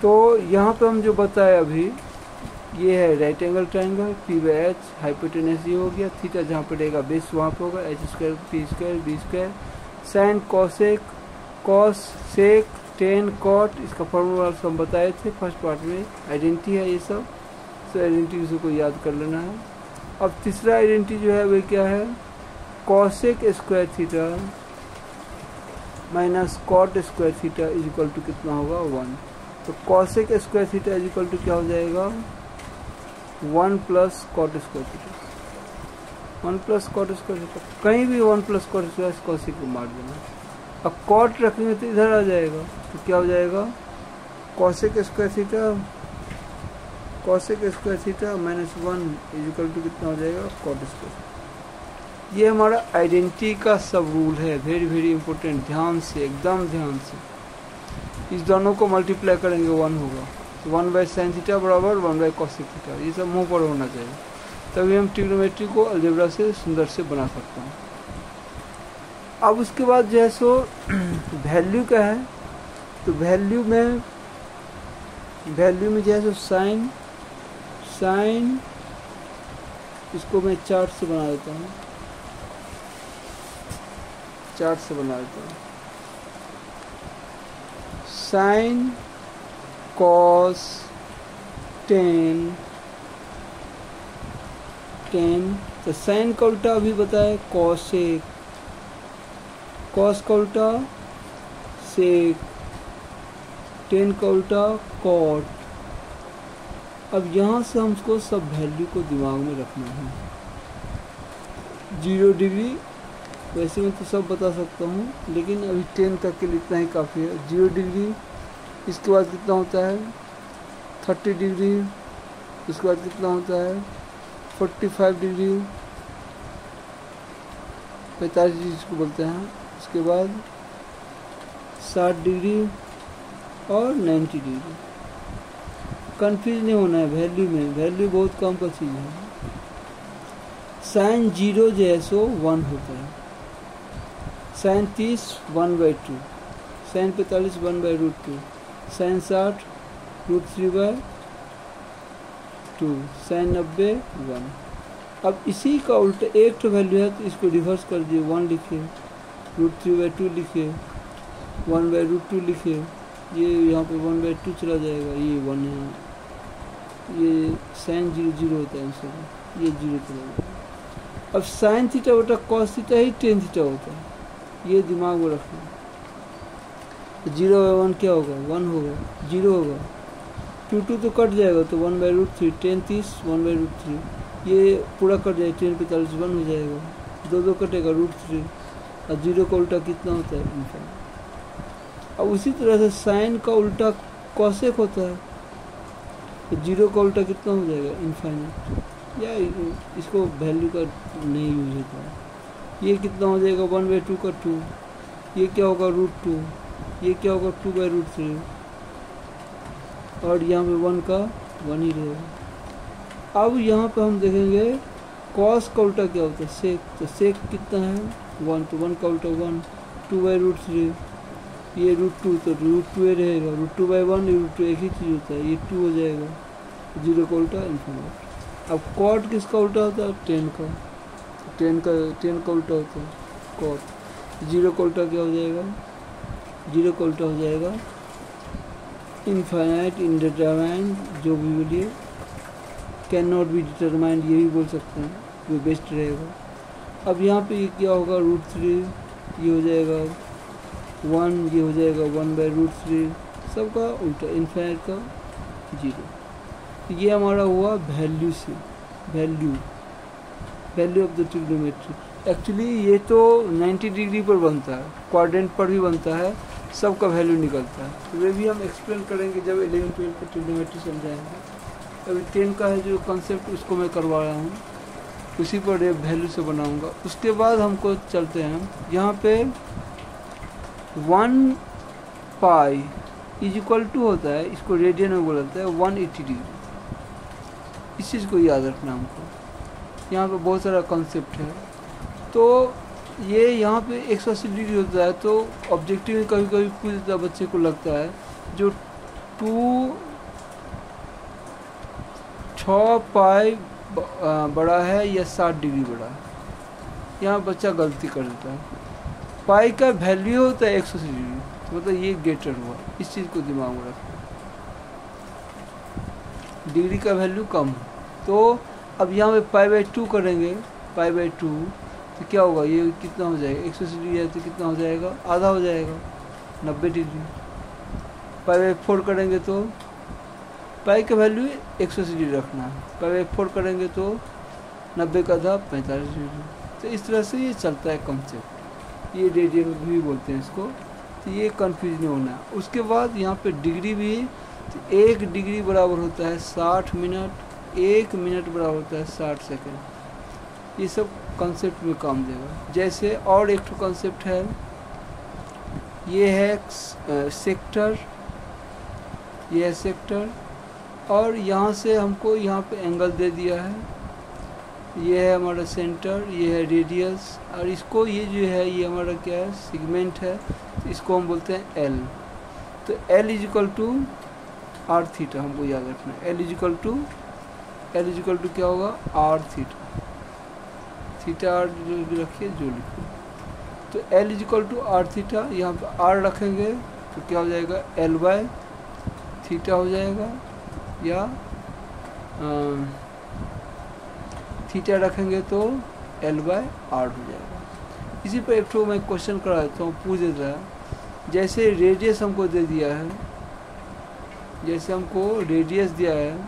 तो यहाँ पे हम जो बताए अभी, ये है right angle triangle, P by H, hypotenuse ये हो गया, थीटा जहाँ पे रहेगा बेस वहाँ पे होगा, h square p square b square, sine cosec cos sec tan cot, इसका फॉर्मूला हम बताए थे फर्स्ट पार्ट में, आइडेंटिटी है ये सब, तो आइडेंटिटी को याद कर लेना है। अब तीसरा आइडेंटिटी जो है वो क्या है, cosec square theta minus cot square theta is equal to कितना होगा 1। तो cosec square theta is equal to क्या हो जाएगा 1 plus cot square theta, 1 plus cot square theta, कहीं भी 1 प्लस कॉट स्क्वायर कॉसेक को मार देना। अब कॉट रखेंगे तो इधर आ जाएगा, तो क्या हो जाएगा cosec square theta minus 1 is equal to कितना हो जाएगा कॉट स्क्वायर। ये हमारा आइडेंटिटी का सब रूल है, वेरी वेरी इंपॉर्टेंट, ध्यान से एकदम ध्यान से। इस दोनों को मल्टीप्लाई करेंगे 1 होगा, तो 1 बाई साइन थीटा बराबर 1 बाई कॉसेक थीटा, ये सब मुंह पर होना चाहिए, तभी हम ट्रिग्नोमेट्री को अलजेब्रा से सुंदर से बना सकते हैं। अब उसके बाद जो है सो वैल्यू क्या है, तो वैल्यू में जो है सो साइन इसको मैं चार्ट से बना देता हूँ, साइन कॉस टेन, तो साइन का उल्टा अभी बताए कॉसेक, कॉस का उल्टा सेक, टेन का उल्टा कॉट। अब यहाँ से हमको सब वैल्यू को दिमाग में रखना है। 0 डिग्री वैसे मैं तो सब बता सकता हूँ, लेकिन अभी 10 तक के लिए इतना ही काफ़ी है। 0 डिग्री, इसके बाद कितना होता है 30 डिग्री, इसके बाद कितना होता है 45 डिग्री, 45 डिग्री इसको बोलते हैं, उसके बाद 60 डिग्री और 90 डिग्री। कंफ्यूज नहीं होना है वैल्यू में, वैल्यू बहुत कम का चीज़ है। साइन 0 जो है सो 1 होता है, साइन 30 1/2, साइन 45 1/√2, साइन 60 √3/2, साइन 90 1। अब इसी का उल्टा एक तो वैल्यू है तो इसको रिवर्स कर दिए, 1 लिखे, √3/2 लिखे, 1/√2 लिखे, ये यहाँ पे 1/2 चला जाएगा, ये 1 यहाँ, ये साइन 0 होता है आंसर, ये 0 चला जाएगा। अब साइन थीटा बटा कॉस थीटा ही टेन थीटा होता है, ये दिमाग में रखना। 0/1 क्या होगा 1 होगा, 0 होगा, 2 तो कट जाएगा तो 1/√3, 10 30 1/√3, ये पूरा कट जाएगा, 10 45 1 हो जाएगा, 2 कटेगा √3, और 0 का उल्टा कितना होता है इनफाइनाइट। अब उसी तरह से साइन का उल्टा कॉसेक होता है, तो 0 का उल्टा कितना हो जाएगा इनफाइनाइट, या इसको वैल्यू का नहीं यूज होता है। ये कितना हो जाएगा 1/2 का 2, ये क्या होगा √2, ये क्या होगा 2/√3, और यहाँ पे 1 का 1 ही रहेगा। अब यहाँ पे हम देखेंगे कॉस का उल्टा क्या होता है सेक, तो सेक कितना है 1, तो 1 का उल्टा 1, 2/√3, ये √2 तो √2 रहेगा, √2/1 √2 एक ही चीज़ होता है, ये 2 हो जाएगा, 0 का उल्टा इन्फिनिट। अब कॉट किसका उल्टा होता है 10 का, 10 का उल्टा होता है कॉट, 0 का उल्टा क्या हो जाएगा, 0 का उल्टा हो जाएगा इनफाइनाइट, इनडिटरमाइंड, जो भी बोलिए, कैन नॉट बी डिटरमाइंड, ये भी बोल सकते हैं, वो बेस्ट रहेगा। अब यहाँ पे ये क्या होगा √3, ये हो जाएगा 1, ये हो जाएगा 1/√3, सबका उल्टा इनफाइनाइट का 0। ये हमारा हुआ वैल्यू से, value of the trigonometry. Actually ये तो 90 डिग्री पर बनता है, क्वाड्रेंट पर भी बनता है, सबका वैल्यू निकलता है, तो वे भी हम एक्सप्लेन करेंगे जब 11 12 का ट्रिग्नोमेट्री समझाएंगे। अभी 10 का है जो कॉन्सेप्ट उसको मैं करवा रहा हूँ, उसी पर वैल्यू से बनाऊंगा। उसके बाद हमको चलते हैं यहाँ पे 1 पाई इज इक्वल टू होता है, इसको रेडियन में बोला जाता है 180 डिग्री। इस चीज़ को याद रखना हमको, यहाँ पे बहुत सारा कॉन्सेप्ट है। तो ये यहाँ पे 180 डिग्री होता है, तो ऑब्जेक्टिव में कभी कभी पूछ देता है, बच्चे को लगता है जो 2 6 पाई बड़ा है या 60 डिग्री बड़ा है। यहाँ बच्चा गलती कर देता है। पाई का वैल्यू होता है 180 डिग्री, तो मतलब ये ग्रेटर हुआ। इस चीज़ को दिमाग में रखना, डिग्री का वैल्यू कम है। तो अब यहाँ पे π/2 करेंगे, π/2 तो क्या होगा, ये कितना हो जाएगा, 180 डिग्री है तो कितना हो जाएगा, आधा हो जाएगा 90 डिग्री। π/4 करेंगे तो पाई का वैल्यू 180 डिग्री रखना है, π/4 करेंगे तो 90 का आधा 45 डिग्री। तो इस तरह से ये चलता है कंसेप्ट, ये रेडियन भी बोलते हैं इसको। तो ये कन्फ्यूज नहीं होना है। उसके बाद यहाँ पे डिग्री भी, तो 1 डिग्री बराबर होता है 60 मिनट, 1 मिनट बराबर होता है 60 सेकेंड। ये सब कंसेप्ट में काम देगा। जैसे और एक तो कंसेप्ट है, ये है सेक्टर, ये है सेक्टर, और यहाँ से हमको यहाँ पे एंगल दे दिया है, ये है हमारा सेंटर, ये है रेडियस, और इसको ये जो है ये हमारा क्या है, सेगमेंट है, तो इसको हम बोलते हैं एल। तो l is equal to r theta हमको याद रखना है। एल इजिकल टू क्या होगा, आर थीटा, थीटा आर जो रखिए जो लिखो। तो l is equal to r theta, यहाँ पर आर रखेंगे तो क्या हो जाएगा, एल बाय थीटा हो जाएगा, या थीटा रखेंगे तो एल बाय आर हो जाएगा। इसी पर एक तो मैं क्वेश्चन करा देता हूँ, पूछ देता है। जैसे रेडियस हमको दे दिया है, जैसे हमको रेडियस दिया है,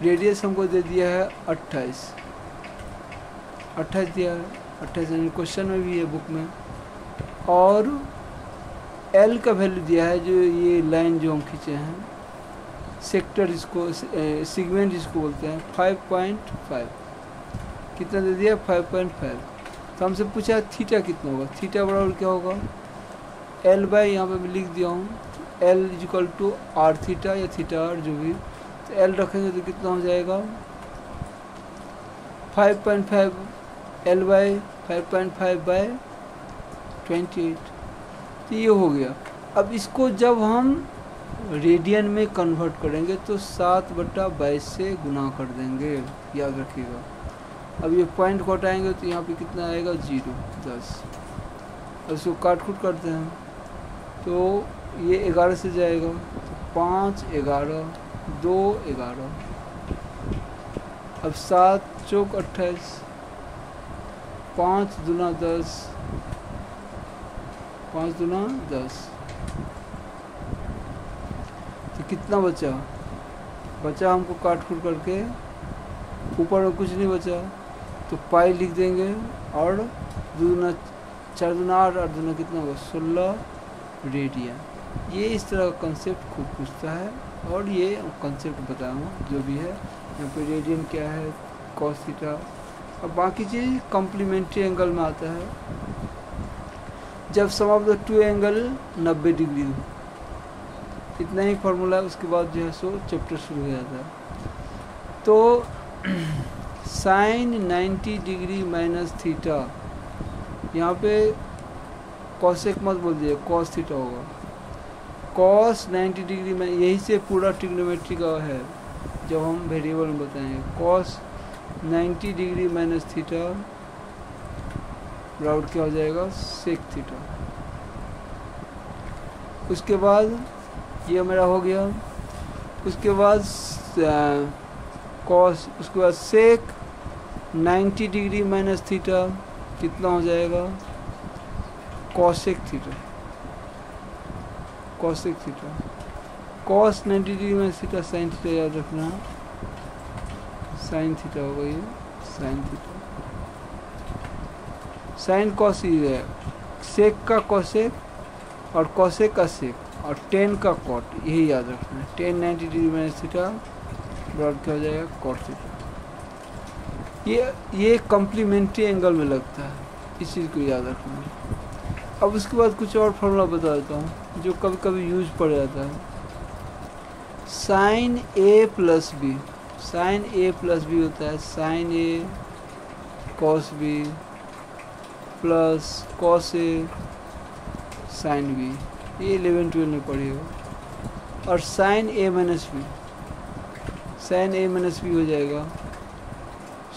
रेडियस हमको दे दिया है 28 दिया है, 28 क्वेश्चन में भी है बुक में, और एल का वैल्यू दिया है, जो ये लाइन जो हम खींचे हैं, सेक्टर इसको, सेगमेंट इसको बोलते हैं, 5.5 कितना दे दिया, 5.5। तो हमसे पूछा थीटा कितना होगा, थीटा बराबर क्या होगा, एल बाय यहाँ पे मैं लिख दिया हूँ, l is equal to r theta या थीटा आर जो भी। तो एल रखेंगे तो कितना हो जाएगा, 5.5 एल बाय 5.5 बाय 28। तो ये हो गया। अब इसको जब हम रेडियन में कन्वर्ट करेंगे तो 7/22 से गुना कर देंगे, याद रखिएगा। अब ये पॉइंट को हटाएंगे तो यहाँ पे कितना आएगा, 0 10। अब इसको काट कूट करते हैं तो ये 11 से जाएगा, तो 5 11 2 11। अब 7 चौक 28, 5 दूना 10, 5 दूना 10। तो कितना बचा हमको काट कूट करके, ऊपर में कुछ नहीं बचा, तो पाई लिख देंगे, और 2 दूना 4 दूना 8, 8 दूना कितना होगा, 16 रेडियन। ये इस तरह का कंसेप्ट खूब पूछता है, और ये कंसेप्ट बताऊँ जो भी है। यहाँ पे रेडियन क्या है, कॉस थीटा, और बाकी चीज़ कॉम्प्लीमेंट्री एंगल में आता है। जब sum of the two angle 90 degree हो, इतना ही फॉर्मूला है। उसके बाद जो है सो चैप्टर शुरू हो जाता है। तो साइन 90 डिग्री माइनस थीटा, यहाँ पे कॉसेक मत बोल दिए, कॉस थीटा होगा। कॉस 90 डिग्री में, यही से पूरा ट्रिग्नोमेट्री का है, जब हम वेरिएबल में बताएंगे। कॉस 90 डिग्री माइनस थीटा बराबर क्या हो जाएगा, सेक थीटा। उसके बाद ये मेरा हो गया। उसके बाद कॉस, उसके बाद सेक 90 डिग्री माइनस थीटा कितना हो जाएगा, cosec theta, cosec theta. Cos 90 degree minus theta sine theta, याद रखना, साइन थीटा होगा ये, साइन थीटा। साइन कॉस ही है, सेक का कॉसेक और कॉसेक का सेक, और टेन का कॉट, यही याद रखना है। टेन 90 डिग्री माइनस थीटा बराबर क्या हो जाएगा, कॉट थीटा। ये कॉम्प्लीमेंट्री एंगल में लगता है, इस चीज़ को याद रखना है। अब उसके बाद कुछ और फॉर्मूला बता देता हूँ जो कभी कभी यूज पड़ जाता है। साइन ए प्लस बी, साइन ए प्लस बी होता है sign A cos B plus cos A sine B. ये 11 12 में पढ़िएगा। और साइन ए माइनस बी, साइन ए माइनस बी हो जाएगा,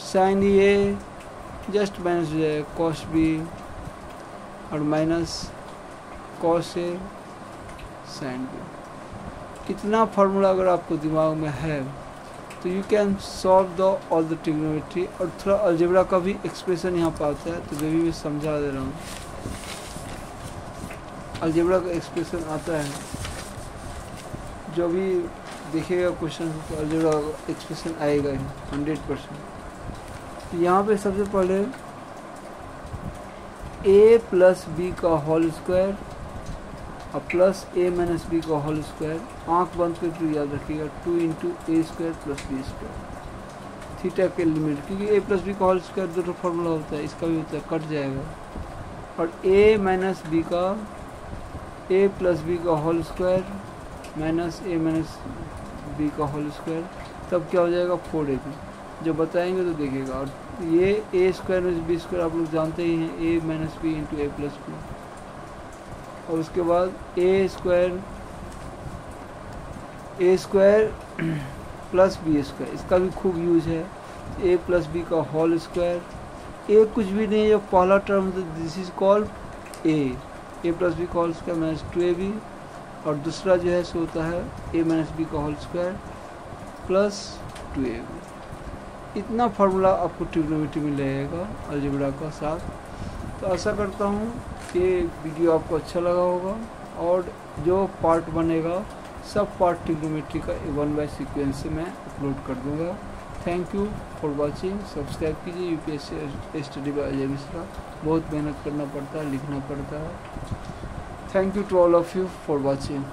साइन ए जस्ट माइनस हो जाएगा कॉस बी और minus cos A sine B. इतना फार्मूला अगर आपको दिमाग में है तो you can solve the all the trigonometry. और थोड़ा अलजेब्रा का भी एक्सप्रेशन यहाँ पर आता है, तो वे भी मैं समझा दे रहा हूँ। अलजेब्रा का एक्सप्रेशन आता है, जो भी देखिएगा क्वेश्चन तो अलजेब्रा का एक्सप्रेशन आएगा ही 100%। यहाँ पे सबसे पहले a प्लस बी का होल स्क्वायर और प्लस ए माइनस बी का होल स्क्वायर, आँख बंद करके याद रखिएगा 2 into A square plus B square, theta के लिमिट, क्योंकि ए प्लस बी का होल स्क्वायर दो फॉर्मूला होता है, इसका भी होता है, कट जाएगा। और ए माइनस बी का, ए प्लस बी का होल स्क्वायर माइनस ए माइनस बी का होल स्क्वायर, तब क्या हो जाएगा 4ab। जब बताएंगे तो देखिएगा। और ये a square minus b square आप लोग जानते ही हैं, a minus b into a plus b. और उसके बाद a square plus B square, इसका भी खूब यूज है। ए प्लस बी का होल स्क्वायर, ए कुछ भी नहीं है, जो पहला term this is called a plus B का होल स्क्वायर माइनस 2ab, और दूसरा जो है सो होता है ए माइनस बी का होल स्क्वायर प्लस 2ab। इतना फार्मूला आपको ट्रिग्नोमेट्री में लगेगा अलजेब्रा का साथ। तो आशा करता हूँ कि वीडियो आपको अच्छा लगा होगा, और जो पार्ट बनेगा सब पार्ट ट्रिग्नोमेट्री का 1 बाय सीक्वेंस से मैं अपलोड कर दूँगा। Thank you for watching. Subscribe कीजिए UPSC study by Ajay Mishra. बहुत मेहनत करना पड़ता है, लिखना पड़ता है। Thank you to all of you for watching.